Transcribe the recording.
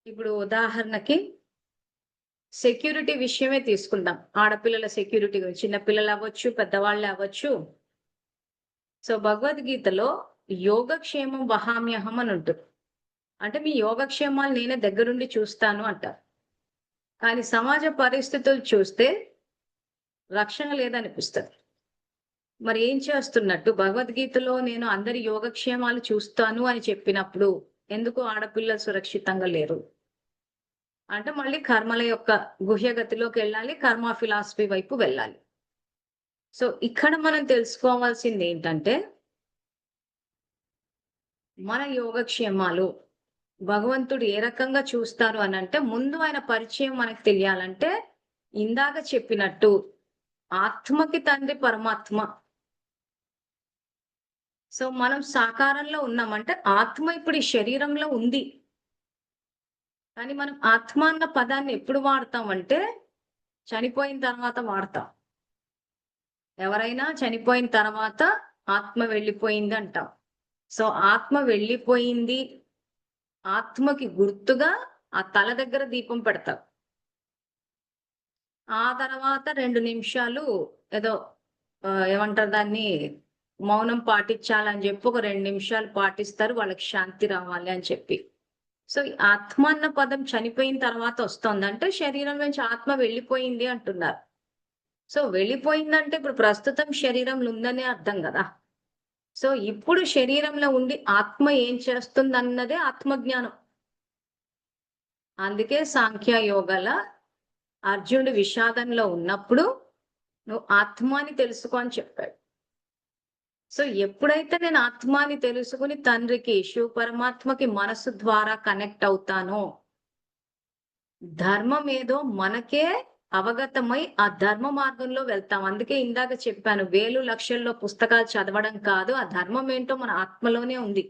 ఇప్పుడు ఉదాహరణకి సెక్యూరిటీ విషయమే తీసుకుందాం. ఆడపిల్లల సెక్యూరిటీ గురించి. చిన్న పిల్లలు అవ్వచ్చు, పెద్దవాళ్ళే అవ్వచ్చు. సో భగవద్గీతలో యోగక్షేమం వహామ్యహం అని ఉంటుంది. అంటే మీ యోగక్షేమాలు నేనే దగ్గరుండి చూస్తాను అంటారు. కానీ సమాజ పరిస్థితులు చూస్తే రక్షణ లేదనిపిస్తది. మరి ఏం చేస్తున్నట్టు? భగవద్గీతలో నేను అందరి యోగక్షేమాలు చూస్తాను అని చెప్పినప్పుడు ఎందుకు ఆడపిల్లలు సురక్షితంగా లేరు? అంటే మళ్ళీ కర్మల యొక్క గుహ్యగతిలోకి వెళ్ళాలి. కర్మ ఫిలాసఫీ వైపు వెళ్ళాలి. సో ఇక్కడ మనం తెలుసుకోవాల్సింది ఏంటంటే, మన యోగక్షేమాలు భగవంతుడు ఏ రకంగా చూస్తారు అనంటే, ముందు ఆయన పరిచయం మనకు తెలియాలంటే, ఇందాక చెప్పినట్టు ఆత్మకి తండ్రి పరమాత్మ. సో మనం సాకారంలో ఉన్నామంటే ఆత్మ ఇప్పుడు ఈ శరీరంలో ఉంది. కానీ మనం ఆత్మ అన్న పదాన్ని ఎప్పుడు వాడతాం అంటే, చనిపోయిన తర్వాత వాడతాం. ఎవరైనా చనిపోయిన తర్వాత ఆత్మ వెళ్ళిపోయింది అంటాం. సో ఆత్మ వెళ్ళిపోయింది, ఆత్మకి గుర్తుగా ఆ తల దగ్గర దీపం పెడతాం. ఆ తర్వాత 2 నిమిషాలు ఏదో ఏమంటారు దాన్ని, మౌనం పాటించాలని చెప్పి ఒక 2 నిమిషాలు పాటిస్తారు. వాళ్ళకి శాంతి రావాలి అని చెప్పి. సో ఈ ఆత్మ అన్న పదం చనిపోయిన తర్వాత వస్తోందంటే శరీరం నుంచి ఆత్మ వెళ్ళిపోయింది అంటున్నారు. సో వెళ్ళిపోయిందంటే ఇప్పుడు ప్రస్తుతం శరీరంలో ఉందనే అర్థం కదా! సో ఇప్పుడు శరీరంలో ఉండి ఆత్మ ఏం చేస్తుందన్నదే ఆత్మజ్ఞానం. అందుకే సాంఖ్య యోగాల అర్జునుడు విషాదంలో ఉన్నప్పుడు నువ్వు ఆత్మ అని తెలుసుకో అని చెప్పాడు. సో ఎప్పుడైతే నేను ఆత్మ అని తెలుసుకుని తండ్రికి, శివ పరమాత్మకి మనసు ద్వారా కనెక్ట్ అవుతానో, ధర్మం ఏదో మనకే అవగతమై ఆ ధర్మ మార్గంలో వెళ్తాం. అందుకే ఇందాక చెప్పాను, వేలు లక్షల్లో పుస్తకాలు చదవడం కాదు. ఆ ధర్మం ఏంటో మన ఆత్మలోనే ఉంది.